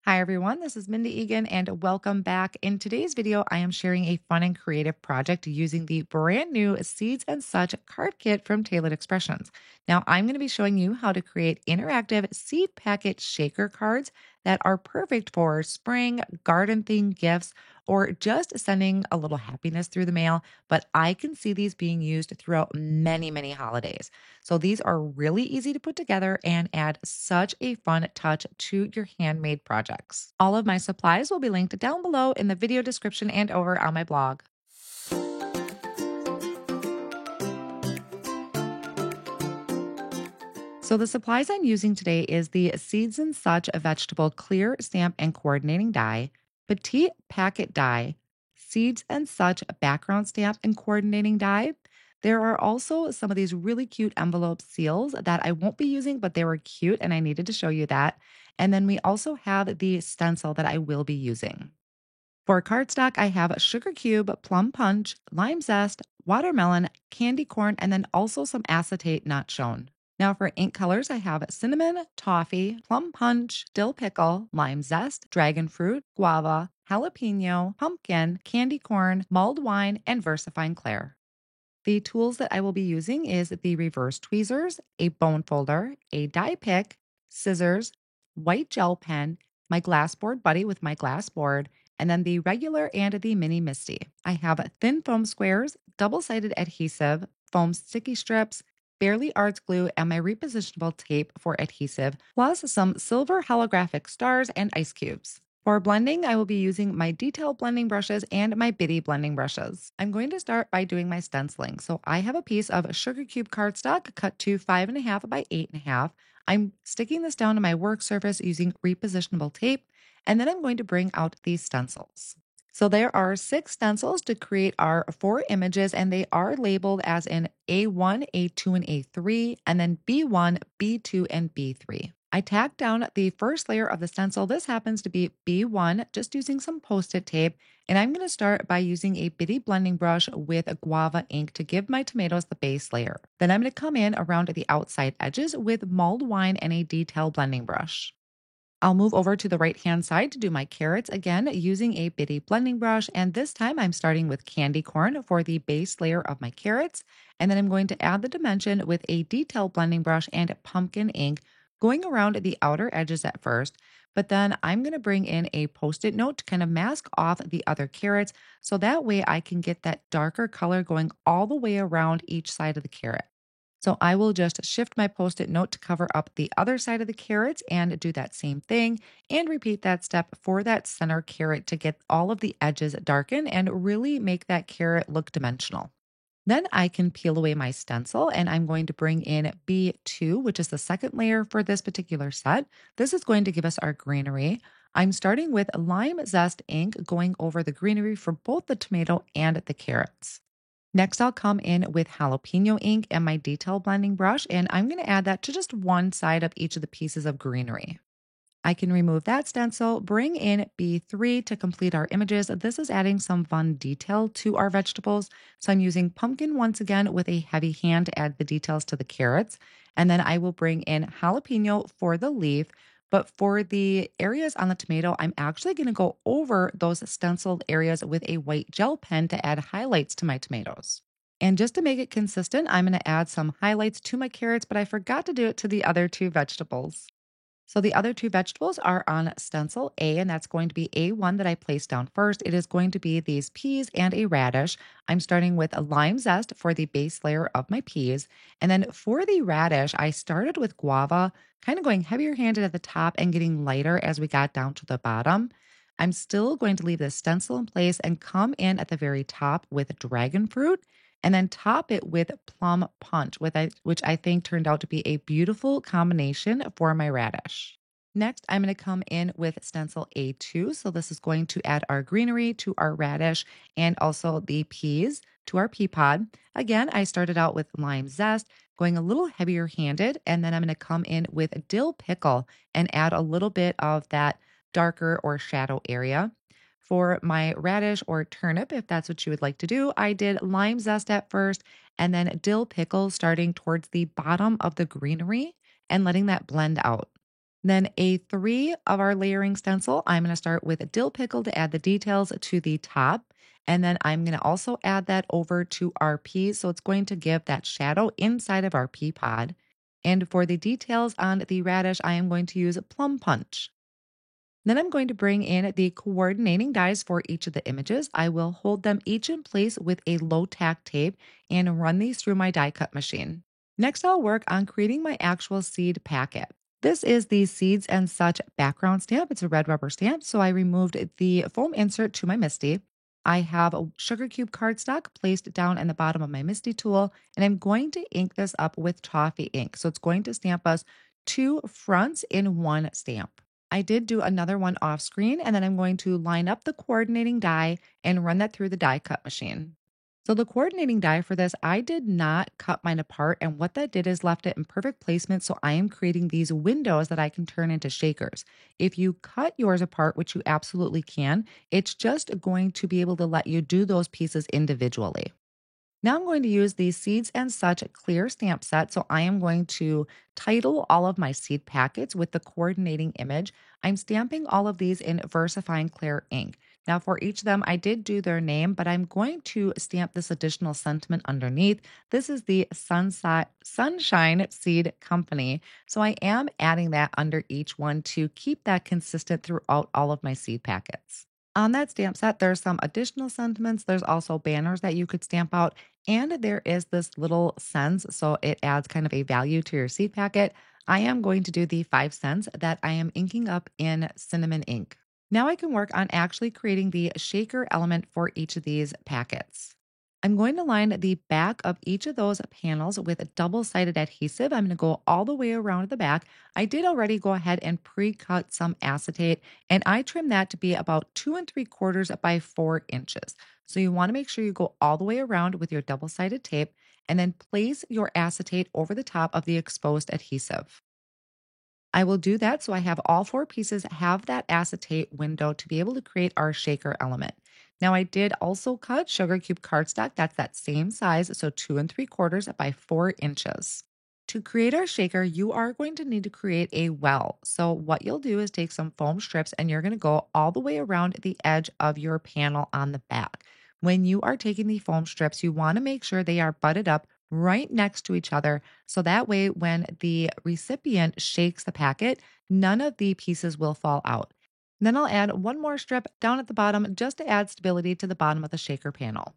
Hi everyone, this is Mindy Egan and welcome back. In today's video, I am sharing a fun and creative project using the brand new Seeds and Such card kit from Tailored Expressions. Now, I'm going to be showing you how to create interactive seed packet shaker cards that are perfect for spring, garden themed gifts, or just sending a little happiness through the mail. But I can see these being used throughout many holidays. So these are really easy to put together and add such a fun touch to your handmade projects. All of my supplies will be linked down below in the video description and over on my blog. So the supplies I'm using today is the Seeds and Such vegetable clear stamp and coordinating die, petite packet die, Seeds and Such background stamp and coordinating die. There are also some of these really cute envelope seals that I won't be using, but they were cute and I needed to show you that. And then we also have the stencil that I will be using. For cardstock, I have sugar cube, plum punch, lime zest, watermelon, candy corn, and then also some acetate not shown. Now for ink colors, I have cinnamon, toffee, plum punch, dill pickle, lime zest, dragon fruit, guava, jalapeno, pumpkin, candy corn, mulled wine, and VersaFine Clair. The tools that I will be using is the reverse tweezers, a bone folder, a die pick, scissors, white gel pen, my glass board buddy with my glass board, and then the regular and the mini Misty. I have thin foam squares, double-sided adhesive, foam sticky strips, Barely Arts glue, and my repositionable tape for adhesive, plus some silver holographic stars and ice cubes. For blending, I will be using my detail blending brushes and my bitty blending brushes. I'm going to start by doing my stenciling. So I have a piece of sugar cube cardstock cut to 5.5 by 8.5. I'm sticking this down to my work surface using repositionable tape, and then I'm going to bring out these stencils. So there are 6 stencils to create our 4 images, and they are labeled as in A1, A2, and A3, and then B1, B2, and B3. I tacked down the first layer of the stencil. This happens to be B1, just using some post-it tape. And I'm going to start by using a bitty blending brush with a guava ink to give my tomatoes the base layer. Then I'm going to come in around the outside edges with mulled wine and a detail blending brush. I'll move over to the right-hand side to do my carrots again using a bitty blending brush. And this time I'm starting with candy corn for the base layer of my carrots. And then I'm going to add the dimension with a detail blending brush and pumpkin ink, going around the outer edges at first. But then I'm going to bring in a post-it note to kind of mask off the other carrots. So that way I can get that darker color going all the way around each side of the carrot. So I will just shift my post-it note to cover up the other side of the carrots and do that same thing and repeat that step for that center carrot to get all of the edges darken and really make that carrot look dimensional. Then I can peel away my stencil and I'm going to bring in B2, which is the second layer for this particular set. This is going to give us our greenery. I'm starting with lime zest ink going over the greenery for both the tomato and the carrots. Next, I'll come in with jalapeno ink and my detail blending brush, and I'm going to add that to just one side of each of the pieces of greenery. I can remove that stencil, bring in B3 to complete our images. This is adding some fun detail to our vegetables. So I'm using pumpkin once again with a heavy hand to add the details to the carrots. And then I will bring in jalapeno for the leaf. But for the areas on the tomato, I'm actually going to go over those stenciled areas with a white gel pen to add highlights to my tomatoes. And just to make it consistent, I'm going to add some highlights to my carrots, but I forgot to do it to the other 2 vegetables. So the other 2 vegetables are on stencil A, and that's going to be A1 that I placed down first. It is going to be these peas and a radish. I'm starting with a lime zest for the base layer of my peas. And then for the radish, I started with guava, kind of going heavier handed at the top and getting lighter as we got down to the bottom. I'm still going to leave the stencil in place and come in at the very top with dragon fruit and then top it with plum punch, which I think turned out to be a beautiful combination for my radish. Next, I'm going to come in with stencil A2. So this is going to add our greenery to our radish and also the peas to our pea pod. Again, I started out with lime zest, going a little heavier handed, and then I'm going to come in with dill pickle and add a little bit of that darker or shadow area. For my radish or turnip, if that's what you would like to do, I did lime zest at first and then dill pickle starting towards the bottom of the greenery and letting that blend out. Then a three of our layering stencil, I'm going to start with a dill pickle to add the details to the top. And then I'm going to also add that over to our pea. So it's going to give that shadow inside of our pea pod. And for the details on the radish, I am going to use Plum Punch. Then I'm going to bring in the coordinating dies for each of the images. I will hold them each in place with a low tack tape and run these through my die cut machine. Next, I'll work on creating my actual seed packet. This is the Seeds and Such background stamp. It's a red rubber stamp, so I removed the foam insert to my MISTI. I have a sugar cube cardstock placed down in the bottom of my MISTI tool, and I'm going to ink this up with toffee ink. So it's going to stamp us two fronts in one stamp. I did do another one off screen, and then I'm going to line up the coordinating die and run that through the die cut machine. So the coordinating die for this, I did not cut mine apart. And what that did is left it in perfect placement. So I am creating these windows that I can turn into shakers. If you cut yours apart, which you absolutely can, it's just going to be able to let you do those pieces individually. Now I'm going to use the Seeds and Such clear stamp set. So I am going to title all of my seed packets with the coordinating image. I'm stamping all of these in VersaFine Clear ink. Now for each of them, I did do their name, but I'm going to stamp this additional sentiment underneath. This is the Sunshine Seed Company. So I am adding that under each one to keep that consistent throughout all of my seed packets. On that stamp set, there's some additional sentiments. There's also banners that you could stamp out, and there is this little cents. So it adds kind of a value to your seed packet. I am going to do the 5 cents that I am inking up in cinnamon ink. Now I can work on actually creating the shaker element for each of these packets. I'm going to line the back of each of those panels with a double-sided adhesive. I'm going to go all the way around the back. I did already go ahead and pre-cut some acetate, and I trimmed that to be about 2 3/4 by 4 inches. So you want to make sure you go all the way around with your double-sided tape and then place your acetate over the top of the exposed adhesive. I will do that so I have all four pieces have that acetate window to be able to create our shaker element. Now I did also cut sugar cube cardstock. That's that same size, so 2 3/4 by 4 inches. To create our shaker, you are going to need to create a well. So what you'll do is take some foam strips and you're going to go all the way around the edge of your panel on the back. When you are taking the foam strips, you want to make sure they are butted up right next to each other. So that way, when the recipient shakes the packet, none of the pieces will fall out. Then I'll add one more strip down at the bottom just to add stability to the bottom of the shaker panel.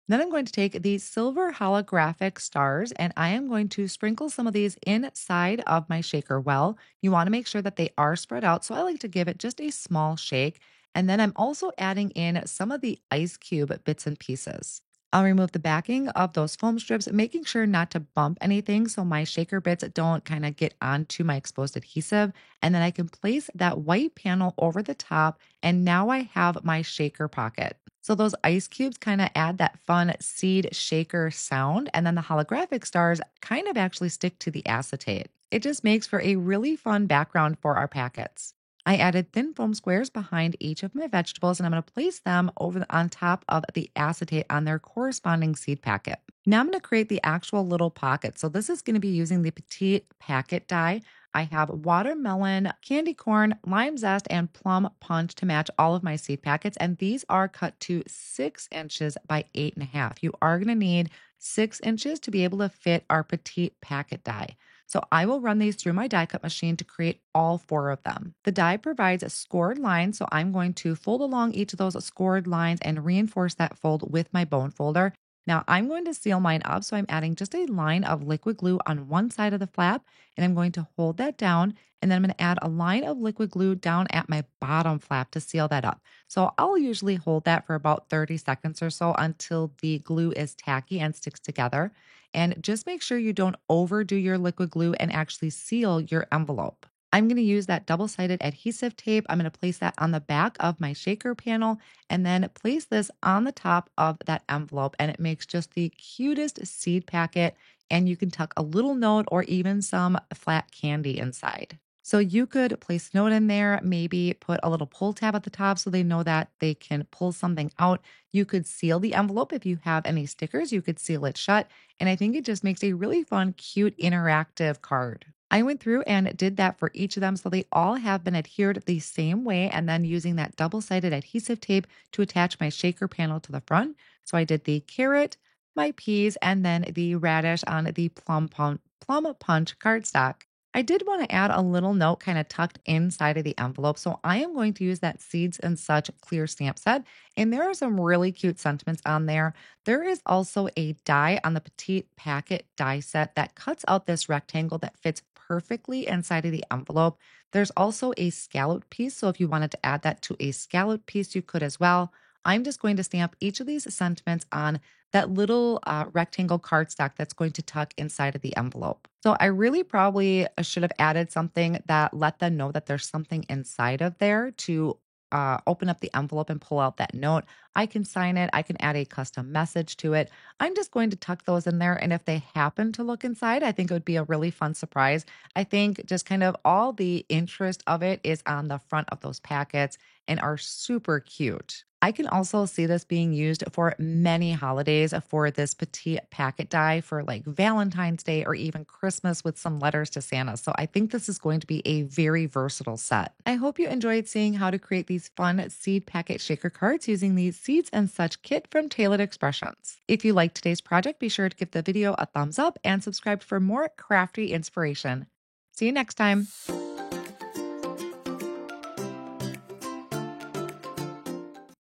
Then I'm going to take these silver holographic stars and I am going to sprinkle some of these inside of my shaker well. You want to make sure that they are spread out. So I like to give it just a small shake. And then I'm also adding in some of the ice cube bits and pieces. I'll remove the backing of those foam strips, making sure not to bump anything so my shaker bits don't kind of get onto my exposed adhesive. And then I can place that white panel over the top. And now I have my shaker pocket. So those ice cubes kind of add that fun seed shaker sound. And then the holographic stars kind of actually stick to the acetate. It just makes for a really fun background for our packets. I added thin foam squares behind each of my vegetables and I'm going to place them on top of the acetate on their corresponding seed packet. Now I'm going to create the actual little pocket. So this is going to be using the Petite Packet die. I have watermelon, candy corn, lime zest, and plum punch to match all of my seed packets. And these are cut to 6 inches by 8.5. You are going to need 6 inches to be able to fit our Petite Packet die. So I will run these through my die cut machine to create all four of them. The die provides a scored line, so I'm going to fold along each of those scored lines and reinforce that fold with my bone folder. Now I'm going to seal mine up, so I'm adding just a line of liquid glue on one side of the flap, and I'm going to hold that down, and then I'm going to add a line of liquid glue down at my bottom flap to seal that up. So I'll usually hold that for about 30 seconds or so until the glue is tacky and sticks together. And just make sure you don't overdo your liquid glue and actually seal your envelope. I'm going to use that double-sided adhesive tape. I'm going to place that on the back of my shaker panel and then place this on the top of that envelope. And it makes just the cutest seed packet. And you can tuck a little note or even some flat candy inside. So you could place a note in there, maybe put a little pull tab at the top so they know that they can pull something out. You could seal the envelope if you have any stickers, you could seal it shut. And I think it just makes a really fun, cute, interactive card. I went through and did that for each of them. So they all have been adhered the same way. And then using that double-sided adhesive tape to attach my shaker panel to the front. So I did the carrot, my peas, and then the radish on the plum punch cardstock. I did want to add a little note kind of tucked inside of the envelope. So I am going to use that Seeds and Such clear stamp set. And there are some really cute sentiments on there. There is also a die on the Petite Packet die set that cuts out this rectangle that fits perfectly inside of the envelope. There's also a scalloped piece. So if you wanted to add that to a scalloped piece, you could as well. I'm just going to stamp each of these sentiments on that little rectangle cardstock that's going to tuck inside of the envelope. So I really probably should have added something that let them know that there's something inside of there to open up the envelope and pull out that note. I can sign it. I can add a custom message to it. I'm just going to tuck those in there. And if they happen to look inside, I think it would be a really fun surprise. I think just kind of all the interest of it is on the front of those packets and are super cute. I can also see this being used for many holidays for this petite packet die for like Valentine's Day or even Christmas with some letters to Santa. So I think this is going to be a very versatile set. I hope you enjoyed seeing how to create these fun seed packet shaker cards using the Seeds and Such kit from Tailored Expressions. If you liked today's project, be sure to give the video a thumbs up and subscribe for more crafty inspiration. See you next time.